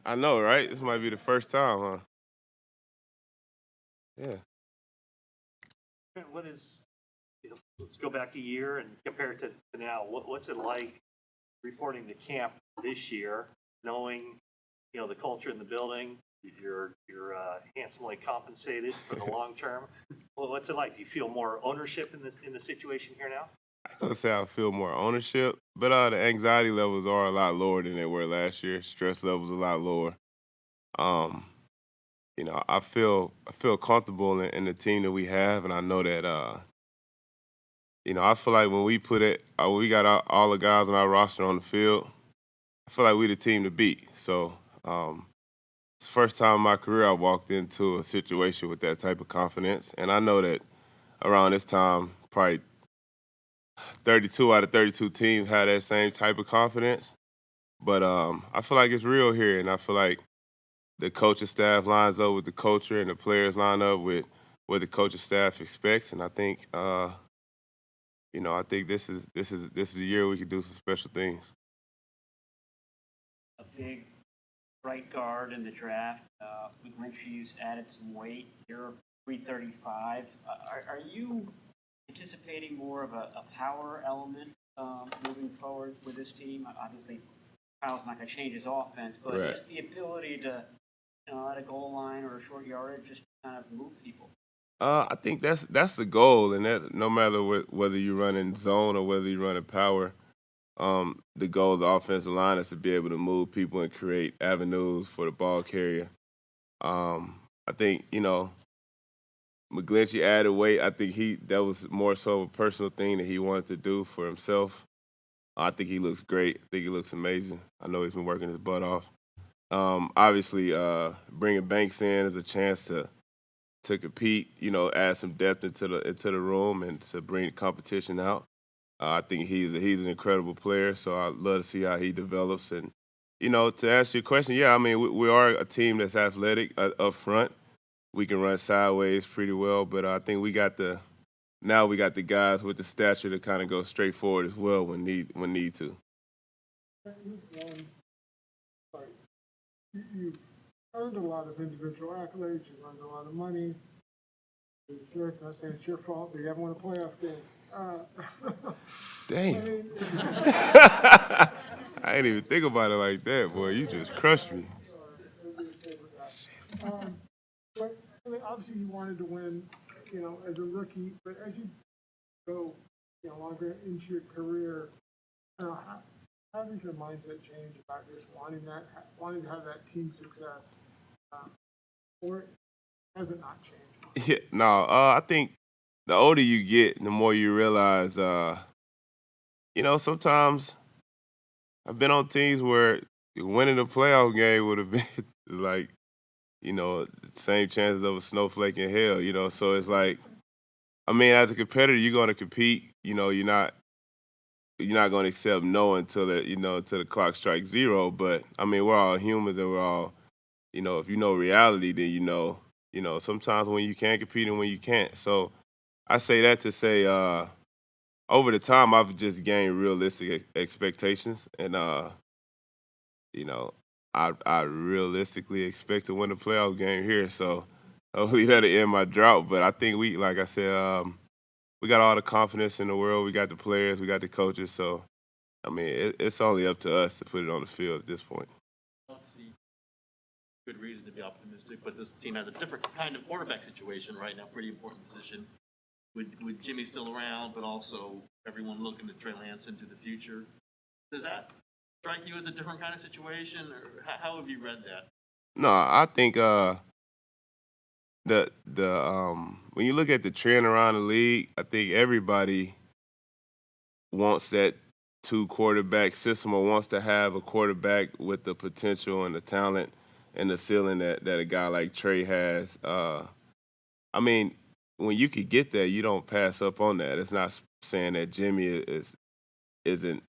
I know, right? This might be the first time, huh? Yeah. What is, let's go back a year and compare it to now. What's it like reporting to camp this year, knowing, the culture in the building, you're handsomely compensated for the long term. What's it like? Do you feel more ownership in the situation here now? I gonna say I feel more ownership, but the anxiety levels are a lot lower than they were last year. Stress levels a lot lower. Um, I feel comfortable in the team that we have, and I know that I feel like when we put it, when we got all the guys on our roster on the field, I feel like we the team to beat. So it's the first time in my career I walked into a situation with that type of confidence, and I know that around this time, probably 32 out of 32 teams had that same type of confidence. But I feel like it's real here, and I feel like the coaching staff lines up with the culture, and the players line up with what the coaching staff expects. And I think this is a year we can do some special things. A big right guard in the draft. McGlinchey's added some weight. You're 335. Are you anticipating more of a power element moving forward with this team? Obviously, Kyle's not going to change his offense, but Right. just the ability to, at a goal line or a short yardage, just kind of move people. I think that's the goal, and that no matter whether you run in zone or whether you run in power, the goal of the offensive line is to be able to move people and create avenues for the ball carrier. I think McGlinchey added weight. I think that was more so a personal thing that he wanted to do for himself. I think he looks great. I think he looks amazing. I know he's been working his butt off. Obviously, bringing Banks in is a chance to compete. Add some depth into the room and to bring the competition out. I think he's an incredible player. So I'd love to see how he develops. And to answer your question, yeah, I mean we are a team that's athletic up front. We can run sideways pretty well, but I think we got the guys with the stature to kind of go straight forward as well when need to. Like, you've earned a lot of individual accolades, you've earned a lot of money. Sure, not saying it's your fault, but you haven't won a playoff game. I Damn. mean, I ain't even think about it like that, boy. You just crushed me. um, but I mean, obviously you wanted to win, as a rookie, but as you go, longer into your career, how does your mindset change about just wanting to have that team success, um, or has it not changed? Yeah, no, I think the older you get, the more you realize, sometimes I've been on teams where winning a playoff game would have been like, the same chances of a snowflake in hell, So it's like, I mean, as a competitor, you're going to compete. You're not going to accept no until the clock strikes zero. But I mean, we're all humans, and we're all, if you know reality, then sometimes when you can compete and when you can't. So I say that to say, over the time, I've just gained realistic expectations, and you know, I realistically expect to win a playoff game here. So hopefully that'll end my drought. But I think like I said, we got all the confidence in the world. We got the players, we got the coaches. So I mean, it's only up to us to put it on the field at this point. See good reason to be optimistic, but this team has a different kind of quarterback situation right now, pretty important position. With Jimmy still around, but also everyone looking to Trey Lance into the future. Does that strike you as a different kind of situation, or how have you read that? No, I think the when you look at the trend around the league, I think everybody wants that two quarterback system or wants to have a quarterback with the potential and the talent and the ceiling that a guy like Trey has. I mean, when you could get that, you don't pass up on that. It's not saying that Jimmy isn't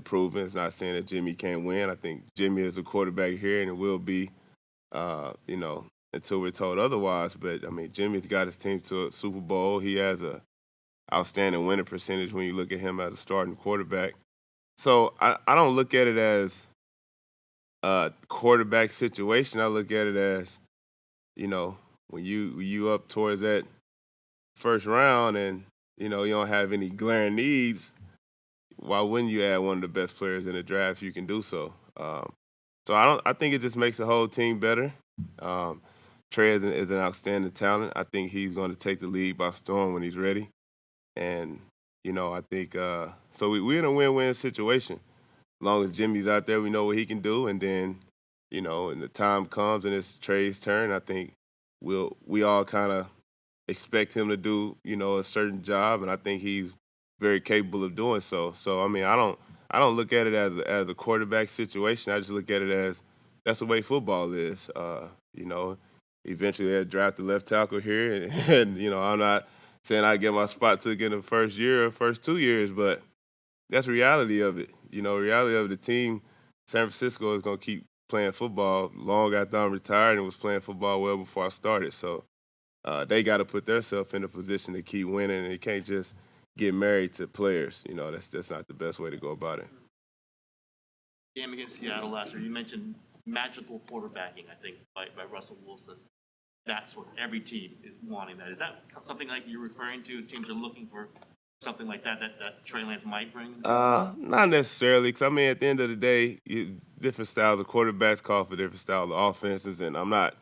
proven. It's not saying that Jimmy can't win. I think Jimmy is a quarterback here and it will be, until we're told otherwise. But I mean, Jimmy's got his team to a Super Bowl. He has a outstanding winning percentage when you look at him as a starting quarterback. So I don't look at it as quarterback situation, I look at it as, you know, when you up towards that first round and you don't have any glaring needs, why wouldn't you add one of the best players in the draft? You can do so. So I don't. I think it just makes the whole team better. Um, Trey is an outstanding talent. I think he's going to take the league by storm when he's ready. And I think so. We're in a win-win situation. As long as Jimmy's out there, we know what he can do. And then, and the time comes and it's Trey's turn. I think we all kind of expect him to do, a certain job, and I think he's very capable of doing so. So I mean, I don't look at it as a quarterback situation. I just look at it as that's the way football is. You know, eventually they draft the left tackle here, and I'm not saying I get my spot took in the first year or first 2 years, but that's reality of it. Reality of the team. San Francisco is gonna keep playing football long after I'm retired and was playing football well before I started. So they got to put themselves in a position to keep winning, and they can't just get married to players. That's not the best way to go about it. Game against Seattle last year, you mentioned magical quarterbacking, I think, by Russell Wilson. That's what every team is wanting that. Is that something like you're referring to? Teams are looking for something like that Trey Lance might bring? Not necessarily, because I mean, at the end of the day, different styles of quarterbacks call for different styles of offenses, and I'm not.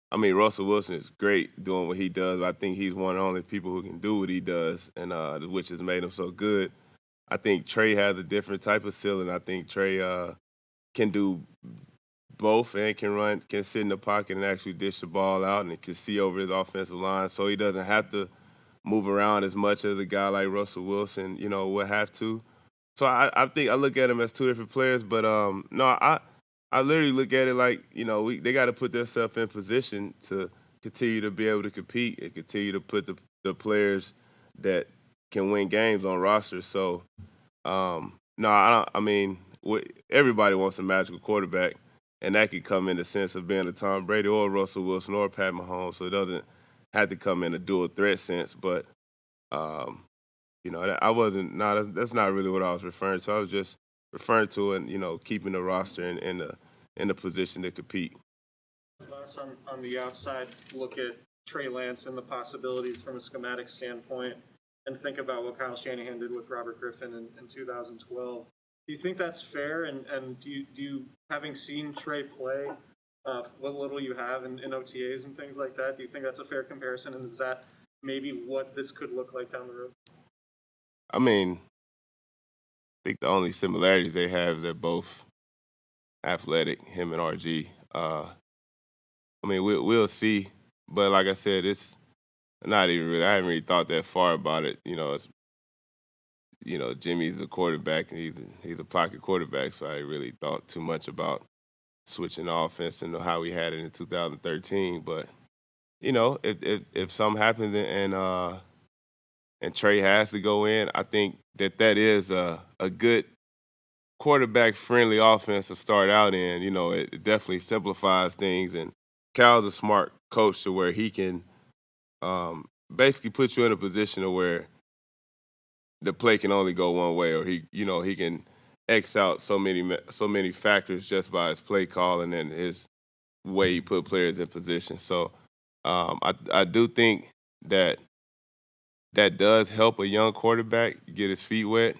I mean, Russell Wilson is great doing what he does, but I think he's one of the only people who can do what he does, and which has made him so good. I think Trey has a different type of ceiling. I think Trey can do both and can sit in the pocket and actually dish the ball out and can see over his offensive line, so he doesn't have to move around as much as a guy like Russell Wilson, would have to. So I think I look at them as two different players, but no, I literally look at it like they got to put themselves in position to continue to be able to compete and continue to put the players that can win games on rosters. So no, I don't. I mean, everybody wants a magical quarterback, and that could come in the sense of being a Tom Brady or Russell Wilson or Pat Mahomes. So it doesn't have to come in a dual threat sense. But um, I wasn't. No, that's not really what I was referring to. I was just referring to it, keeping the roster in the position to compete. Us on the outside look at Trey Lance and the possibilities from a schematic standpoint and think about what Kyle Shanahan did with Robert Griffin in 2012. Do you think that's fair? And do you having seen Trey play, what little you have in OTAs and things like that, do you think that's a fair comparison? And is that maybe what this could look like down the road? I mean, I think the only similarities they have is they're both athletic, him and RG. I mean, we'll see. But like I said, it's not even really. I haven't really thought that far about it. Jimmy's a quarterback and he's a pocket quarterback, so I really thought too much about switching the offense and how we had it in 2013. But if something happens and Trey has to go in, I think that is a good quarterback friendly offense to start out in. It definitely simplifies things, and Cal's a smart coach to where he can basically put you in a position to where the play can only go one way, or he can X out so many factors just by his play call and then his way he put players in position. So I do think that does help a young quarterback get his feet wet.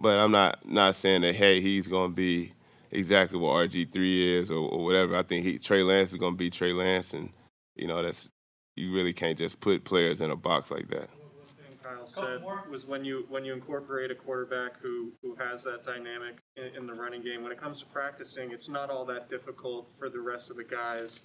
But I'm not saying that he's going to be exactly what RG3 is or whatever. I think Trey Lance is going to be Trey Lance, and that's you really can't just put players in a box like that. One thing Kyle said was when you incorporate a quarterback who has that dynamic in the running game, when it comes to practicing, it's not all that difficult for the rest of the guys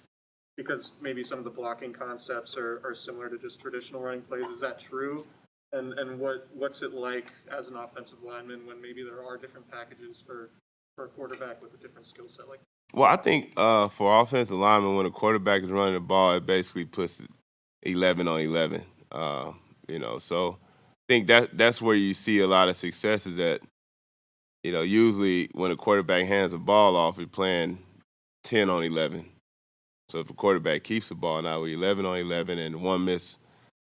because maybe some of the blocking concepts are similar to just traditional running plays. Is that true? And what's it like as an offensive lineman when maybe there are different packages for a quarterback with a different skill set like that? Well, I think for offensive linemen, when a quarterback is running the ball, it basically puts it 11 on 11. So I think that's where you see a lot of success is that, usually when a quarterback hands the ball off, we're playing 10 on 11. So if a quarterback keeps the ball, now we're 11 on 11, and one missed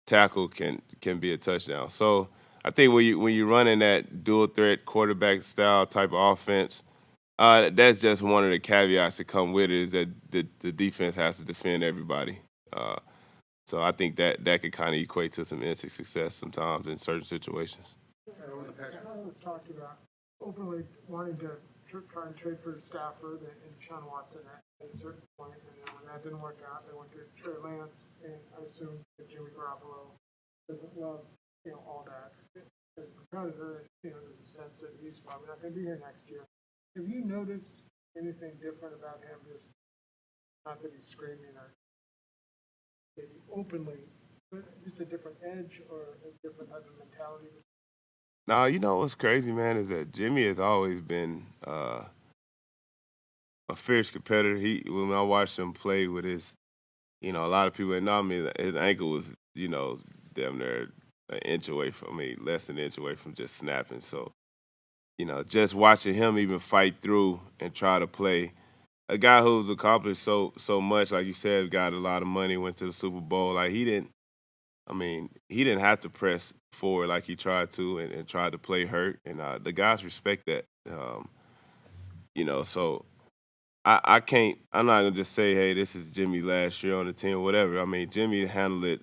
tackle can be a touchdown. So I think when you're running that dual threat quarterback style type of offense, That's just one of the caveats that come with it is that the defense has to defend everybody. Uh, so I think that could kind of equate to some instant success sometimes in certain situations. I was talked about openly wanting to try and trade for Stafford and Sean Watson at a certain point, and then when that didn't work out, they went to Trey Lance, and I assume that Jimmy Garoppolo doesn't love, all that. As a competitor, there's a sense that he's probably not going to be here next year. Have you noticed anything different about him? Just not that he's screaming or maybe openly, but just a different edge or a different type of mentality. Now, you know what's crazy, man, is that Jimmy has always been a fierce competitor. When I watched him play with his, a lot of people didn't know me. His ankle was, damn near an inch away from me, less than an inch away from just snapping. So, just watching him even fight through and try to play a guy who's accomplished so much, like you said, got a lot of money, went to the Super Bowl. Like he didn't have to press forward like he tried to and tried to play hurt. And the guys respect that. So I can't. I'm not gonna just say, hey, this is Jimmy last year on the team or whatever. I mean, Jimmy handled it.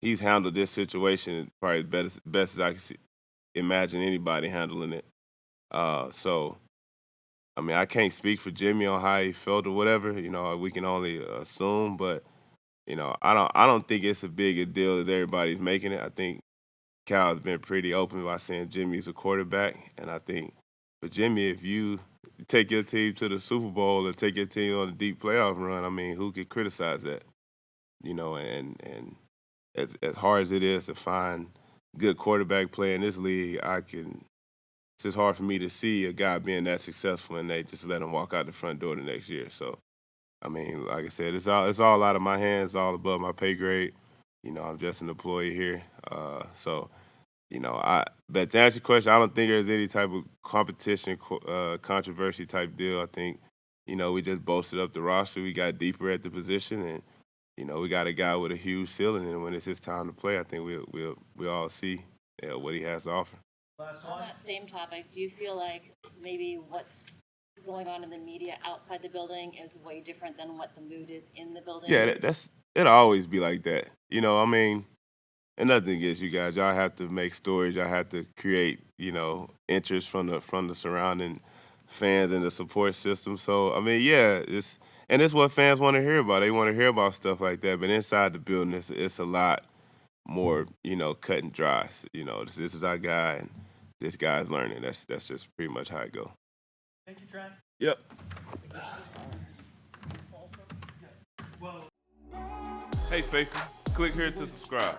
He's handled this situation probably best as I can imagine anybody handling it. So I mean, I can't speak for Jimmy on how he felt or whatever. We can only assume, but I don't think it's a big a deal that everybody's making it. I think Cal's been pretty open by saying Jimmy's a quarterback, and I think for Jimmy, if you take your team to the Super Bowl or take your team on a deep playoff run, I mean, who could criticize that? And as hard as it is to find good quarterback play in this league, it's just hard for me to see a guy being that successful and they just let him walk out the front door the next year. So I mean, like I said, it's all out of my hands, all above my pay grade. I'm just an employee here. So but to answer your question, I don't think there's any type of competition, controversy type deal. I think, we just bolstered up the roster. We got deeper at the position, and we got a guy with a huge ceiling. And when it's his time to play, I think we'll all see what he has to offer. On that same topic, do you feel like maybe what's going on in the media outside the building is way different than what the mood is in the building? Yeah, it'll always be like that. I mean, and nothing against you guys. Y'all have to make stories. Y'all have to create, interest from the surrounding fans and the support system. So I mean, yeah, it's what fans want to hear about. They want to hear about stuff like that. But inside the building, it's a lot more, cut and dry. This is our guy, and this guy's learning. That's just pretty much how it goes. Thank you, Trent. Yep. Hey, faithful, click here to subscribe.